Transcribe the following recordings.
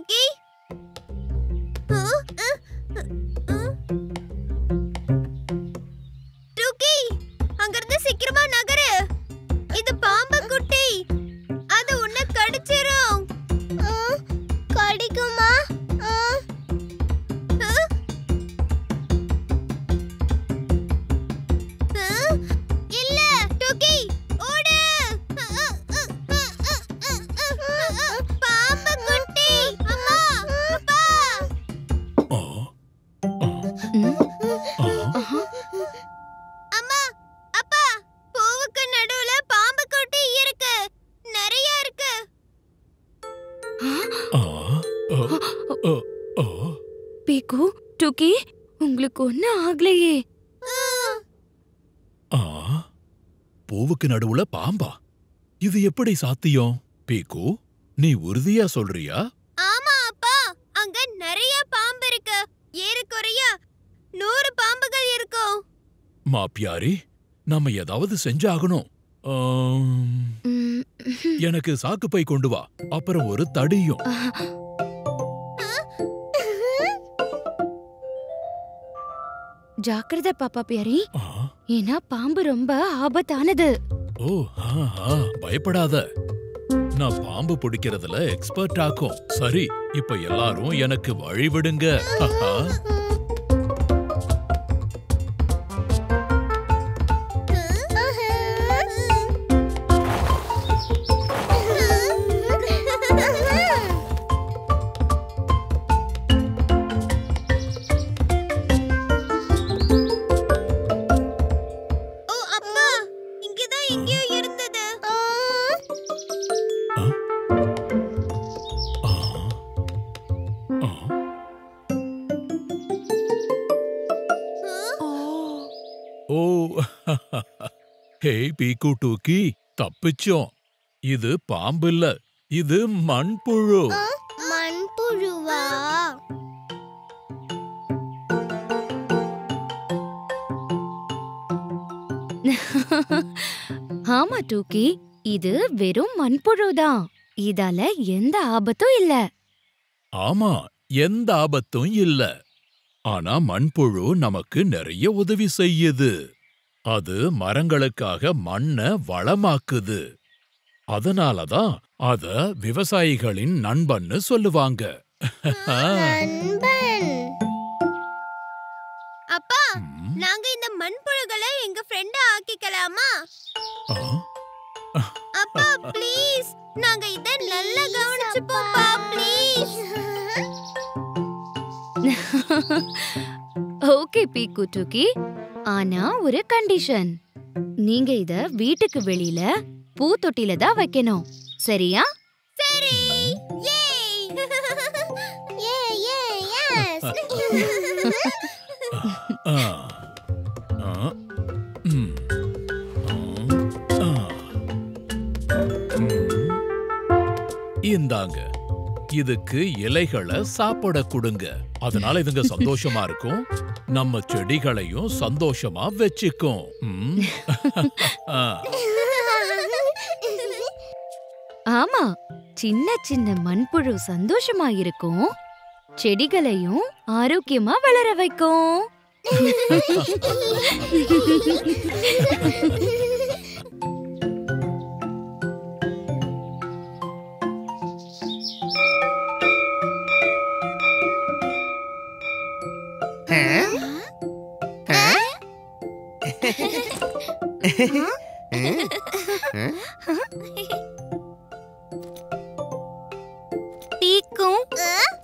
டூக்கி. டூக்கி, அங்கிருந்து சீக்கிரமா நகரு. இது பாம்பு குட்டி. அது உன்னை கடிச்சிரும். கடிக்குமா? இல்ல டூக்கி, ஓடு. பாம்பு குட்டி. அம்மா, அப்பா. அம்மா, அப்பா, பூவுக்கு நடுவுல பாம்பு குட்டி இருக்கு. நிறைய இருக்கு. பீக்கு, டூக்கி, உங்களுக்கு ஒன்னும் ஆகலையே? பூவுக்கு நடுவுல பாம்பா? இது எப்படி சாத்தியம்? பீக்கு, நீ உறுதியா சொல்றியா? ஆமா அப்பா, அங்க நிறைய பாம்பு இருக்கு. ஏறக்குறைய 100 பாம்புகள் இருக்கும். மாப்பியாரி, நாம ஏதாவது செஞ்சாகணும். எனக்கு சாக்குப்பை கொண்டு வா, அப்புறம் ஒரு தடியும். ஜாக்கிரதை பாப்பா பியாரி, ஏன்னா பாம்பு ரொம்ப ஆபத்தானது. ஓ, பயப்படாத. நான் பாம்பு பிடிக்கிறதுல எக்ஸ்பர்ட் ஆக்கும். சரி, இப்ப எல்லாரும் எனக்கு வழி விடுங்க. ஓ, ஹே பீக்கு டூக்கி, தப்பிச்சோம். இது பாம்பு இல்ல, இது மண்புழு. மண்புழுவா? ஆமா டூக்கி, இது வெறும் மண்புழுதான். இதால எந்த ஆபத்தும் இல்ல. ஆமா, எந்த ஆபத்தும் இல்ல. ஆனா மண்புழு நமக்கு நிறைய உதவி செய்யுது. அது மரங்களுக்காக மண்ணை வளமாக்குது. அதனாலதான் அத விவசாயிகளின் நண்பன்னு சொல்லுவாங்க. அப்பா, நாங்க இந்த மண்புழுகளை எங்க ஃப்ரெண்டா ஆக்கிக்கலாமா? அப்பா ப்ளீஸ், நாங்க இத நல்லா கவனிச்சுப்போம்ப்பா ப்ளீஸ். ஓகே பீக்கு டூக்கி, ஆனா ஒரு கண்டிஷன். நீங்க இத வீட்டுக்கு வெளியில பூத்தொட்டில தான் வைக்கணும், சரியா? சரி. இந்தாங்க, இதுக்கு இலைகளை சாப்பிட கொடுங்க. அதனால இதுங்க சந்தோஷமா இருக்கும், நம்ம செடிகளையும் சந்தோஷமா வச்சுக்கும். ஆமா, சின்ன சின்ன மண்புழு சந்தோஷமா இருக்கும், செடிகளையும் ஆரோக்கியமா வளர வைக்கும். பீக்கும்,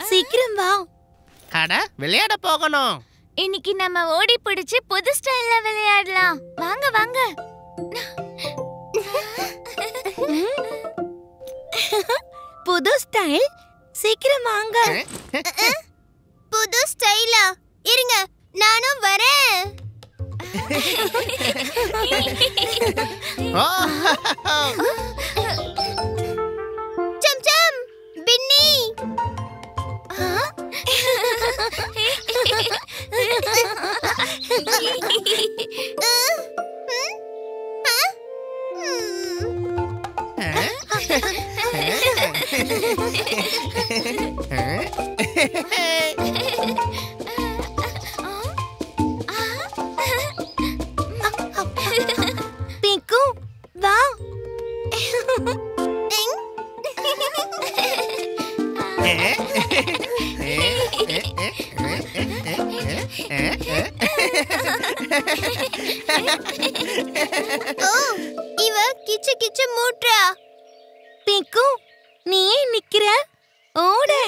சீக்கிரம் வா. அட, விளையாட போகணும். இன்னைக்கு நம்ம ஓடி பிடிச்சு புது ஸ்டைல்ல விளையாடலாம். வாங்க வாங்க. புது ஸ்டைல்? சீக்கிரம் வாங்க. புது ஸ்டைலா? இருங்க, நானும் வரேன். சம் சம், பின்னி. ஓ, இவ கிச்சு கிச்சு மூட்றா. பீக்கு, நீ ஏன் நிக்கிற? ஓடு,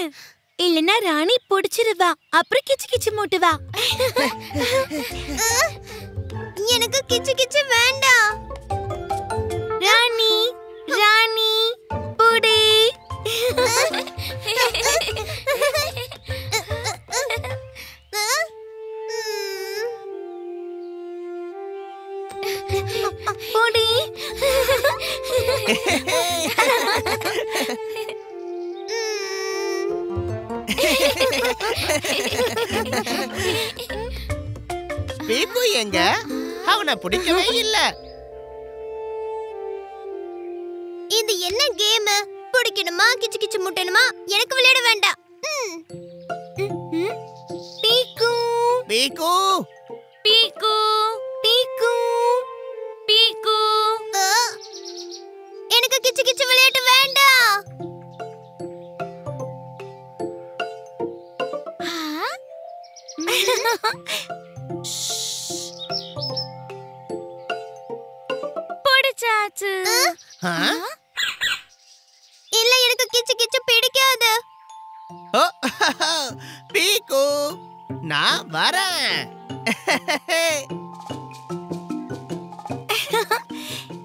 இல்லனா ராணி புடிச்சிருவா. அப்புறம் கிச்சு கிச்சு மூட்டுவா. எனக்கு கிச்சு கிச்சு வேண்டாம். ராணி, ராணி புடி. புடி. பீக்கு எங்க? அவனை பிடிக்கவே இல்ல. இது என்ன கேம்? பிடிக்கணுமா கிச்சு கிச்சு முட்டணுமா? எனக்கு விளையாட வேண்டாம். பீக்கு, பீக்கு, பீக்கு, பீக்கு, பீக்கு. எனக்கு கிச்சு கிச்சு விளையாட்டு வேண்டாம். புடிச்சாச்சு. இல்ல, எனக்கு கிச்சு கிச்சு பிடிக்காது. பீக்கு, நான் வரேன்.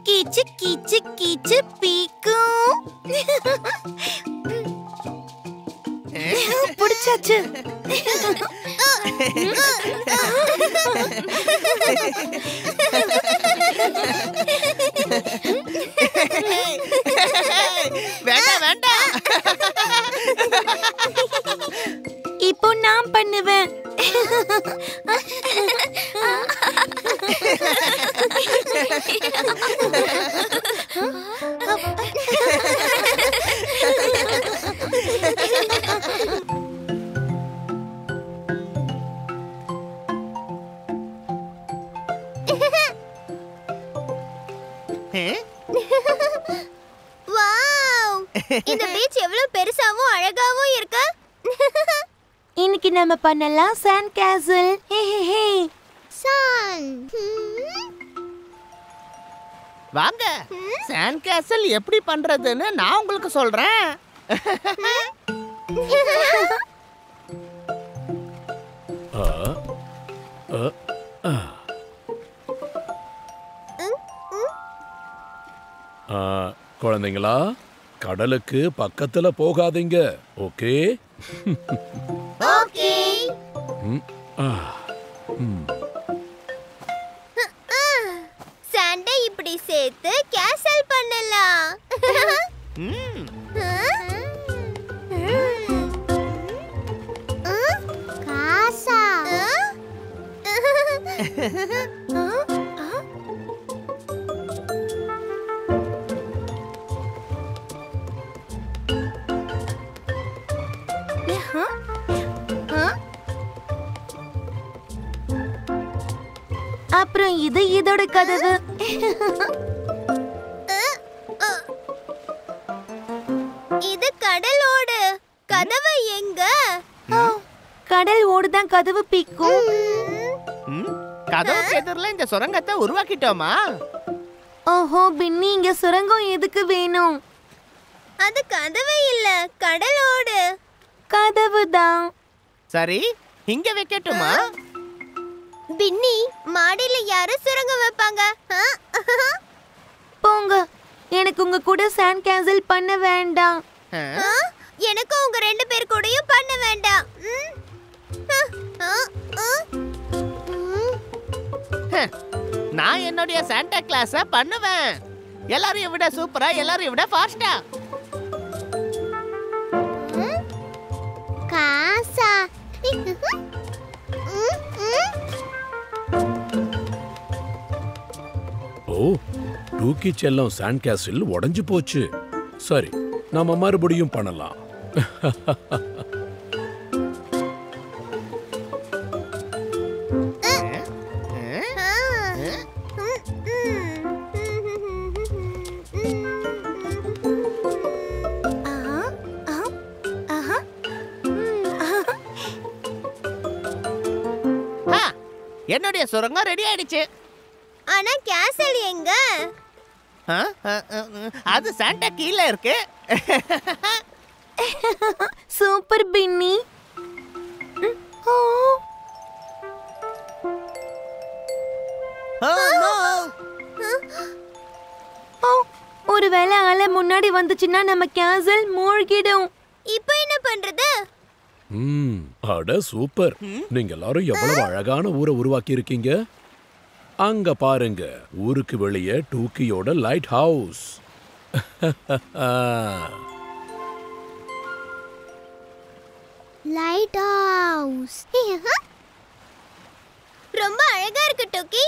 கிச்சு கிச்சு கிச்சு பீக்கு. புடிச்சாச்சு. வேண்டாம் வேண்டாம். இப்போ நான் பண்ணுவேன். வாவ்! இந்த பீச் எவ்வளவு பெருசாவும் அழகாவும் இருக்கு. இன்னைக்கு நம்ம பண்ணலாம் சாண்ட் கேசல். சான். வாங்க, சாண்ட் கேசல் எப்படி பண்றதுன்னு நான் உங்களுக்கு சொல்றேன். குழந்தைங்களா, கடலுக்கு பக்கத்துல போகாதீங்க. ஓகே? ஓகே. சாண்டை இப்படி சேர்த்து கேசல் பண்ணலாம். காசா. அப்புறம் இது இதோட கதவு. இது கடலோடு கதவு எங்க? கடல் ஓடுதான் கதவு பீக்கு. கதவுக்கு எதிரில இந்த சுரங்கத்தை உருவாக்கிட்டோமா? ஓஹோ பின்னி, இங்க சுரங்கம் எதுக்கு வேணும்? அது கதவு இல்ல, கடலோடு கதவு தான். சரி, இங்க வைக்கட்டுமா? பின்னி, மாடியில யாரு சுரங்கம் வைப்பாங்க? போங்க, எனக்கு உங்க கூட சாண்ட் கேசல் பண்ண வேண்டாம். எனக்கு உங்க ரெண்டு பேர் கூடயும் பண்ண வேண்டாம். நான் என்னுடைய சாண்டா கிளாஸ பண்ணுவேன். எல்லாரையும் விட சூப்பரா, எல்லாரையும் விட ஃபாஸ்டா. காசா. ஓ, டூக்கி செல்லம் சாண்ட் கேசில் உடைஞ்சு போச்சு. சரி, நாம மறுபடியும் பண்ணலாம். என்னுடைய சுரங்கம் ரெடி ஆயிடுச்சு. ஆனா கேசல் எங்க? அது சாண்டா கீழே இருக்கு. சூப்பர் பின்னி. ஒருவேளை அலை முன்னாடி வந்துச்சுன்னா நம்ம கேசல் மூழ்கிடும். இப்போ என்ன பண்றது? அட சூப்பர். நீங்க எல்லாரும் எவ்வளவு அழகான ஊரை உருவாக்கி இருக்கீங்க. அங்க பாருங்க, ஊருக்கு வெளியே டூக்கியோட லைட் ஹவுஸ். லைட் ஹவுஸ் ரொம்ப அழகா இருக்கு டோக்கி.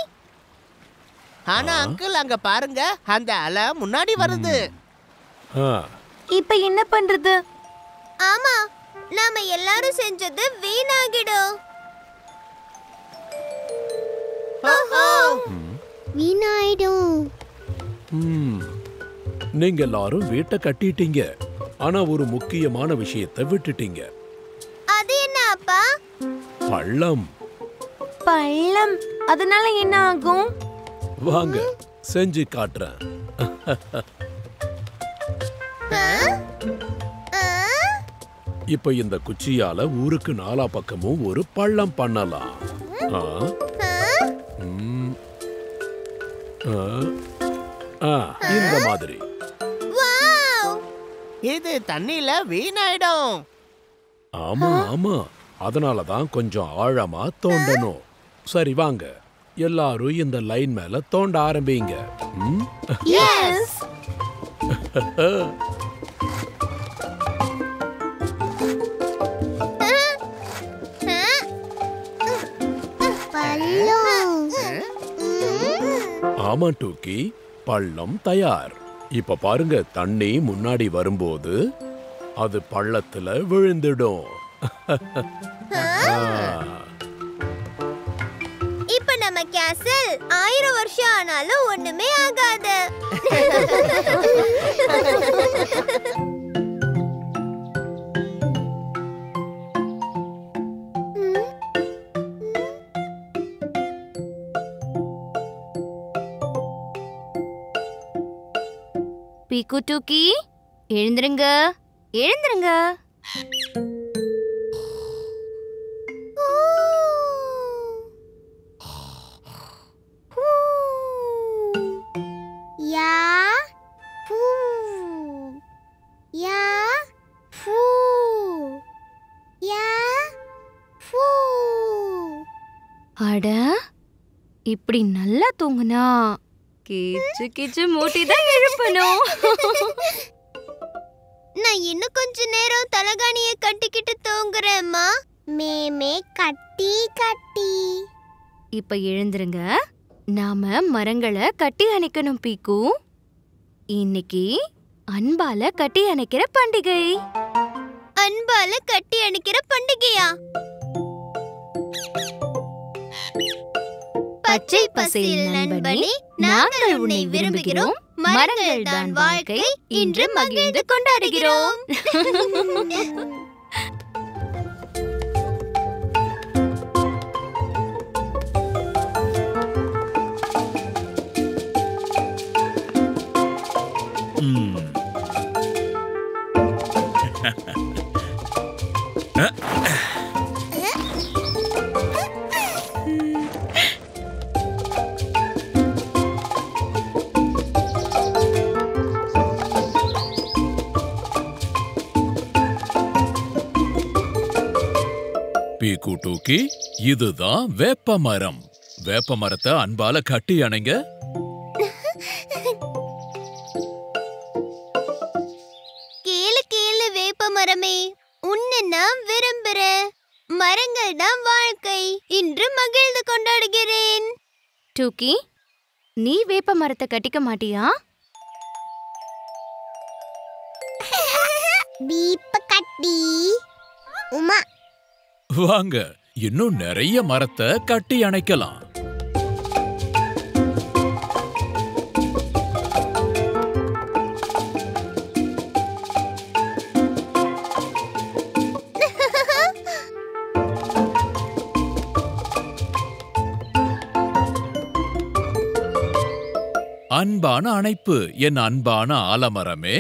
ஆனா அங்கிள் அங்க பாருங்க, அந்த அலை முன்னாடி வருது. இப்ப என்ன பண்றது? ஆமா, நாம எல்லாரும் செஞ்சது வீணாகிடும். வீணாயிடும். நீங்க எல்லாரும் வீட்டை கட்டிட்டீங்க, ஆனா ஒரு முக்கியமான விஷயத்தை விட்டுட்டீங்க. அது என்ன அப்பா? பள்ளம். பள்ளம், அதனால என்ன ஆகும்? வாங்க செஞ்சு காட்டுறேன். இப்ப இந்த குச்சியால ஊருக்கு நாலா பக்கமும் ஒரு பள்ளம் பண்ணலாம். இந்த மாதிரி. இது தண்ணியில வீணாயிடும். ஆமா ஆமா, அதனாலதான் கொஞ்சம் ஆழமா தோண்டணும். சரி வாங்க, எல்லாரும் இந்த லைன் மேல தோண்ட ஆரம்பிங்க. எஸ். ஆமா டூக்கி, பள்ளம் தயார். இப்ப பாருங்க, தண்ணி முன்னாடி வரும்போது அது பள்ளத்துல விழுந்துடும். இப்ப நம்ம கேசல் 1000 வருஷம் ஆனாலும் ஒண்ணுமே ஆகாது. பீக்கு டூக்கி, எழுந்திருங்க எழுந்திருங்க. அட, இப்படி நல்லா தூங்குனா கிச்சு கிச்சு மூட்டி தான் எழுப்பணும். நான் இன்னும் கொஞ்ச நேரம் தலகாணிய கட்டிக்கிட்டு தூங்குறேம்மா. மேமே கட்டி கட்டி. இப்ப எழுந்திருங்க, நாம மரங்களை கட்டி அணைக்கணும் பீக்கு. இன்னைக்கு அன்பால கட்டி அணைக்கிற பண்டிகை. அன்பால கட்டி அணைக்கிற பண்டிகையா? பச்சை பசேல் நண்பனே, நாங்கள் உன்னை விரும்புகிறோம். மரங்கள் தான் வாழ்க்கை, இன்று மகிழ்ந்து கொண்டாடுகிறோம். பீக்கு டூக்கி, இதுதான் வேப்ப மரம். வேப்ப மரத்தை அன்பால கட்டி அணைங்க. கேளு கேளு வேப்ப மரமே, உன்னை நான் விரும்புறேன். மரங்கள் தான் வாழ்க்கை, இன்று மகிழ்ந்து கொண்டாடுகிறேன். டூக்கி, நீ வேப்ப மரத்தை கட்டிக்க மாட்டியா? பீப்ப கட்டி உமா. வாங்க, இன்னும் நிறைய மரத்தை கட்டி அணைக்கலாம். அன்பான அணைப்பு என் அன்பான ஆலமரமே.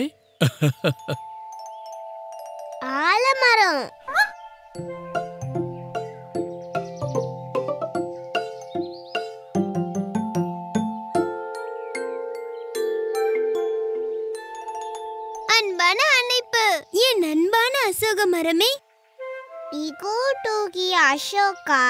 ஆலமரம். அன்பான அணைப்பு என் அன்பான அசோக மரமே. பீகு டூகி அசோகா.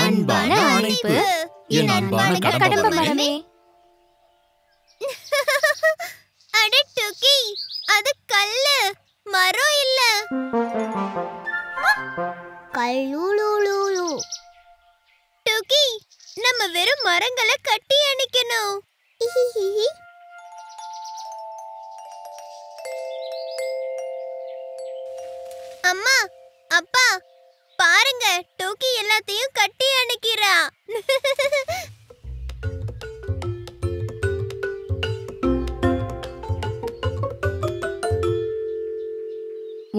அன்பான அணைப்பு என் அன்பான கடம்ப மரமே. அட டூகி, அது கல்லு, மரம் இல்ல. கல்லுலுலுலு. டூகி, நம்ம வெறும் மரங்களை கட்டி அணைக்கணும். அம்மா, அப்பா, பாருங்க, டோக்கி எல்லாத்தையும் கட்டி அணைக்கிறா.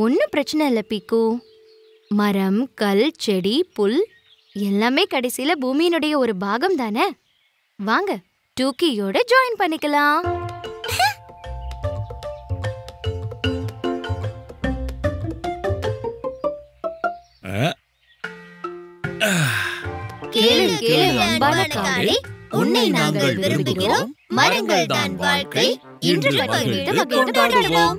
ஒன்னும் பிரச்சனை இல்ல பீக்கு. மரம், கல், செடி, புல் எல்லாமே கடைசியில பூமியினுடைய ஒரு பாகம் தானே. வாங்க, டூக்கியோட ஜாயின் பண்ணிக்கலாம். கேளு கேளு அன்பான காடே, உன்னை நாங்கள் விரும்புகிறோம். மரங்கள் தான் வாழ்க்கை. இன்று பகிர்ந்து மகிழ்ந்து கொண்டாடுவோம்.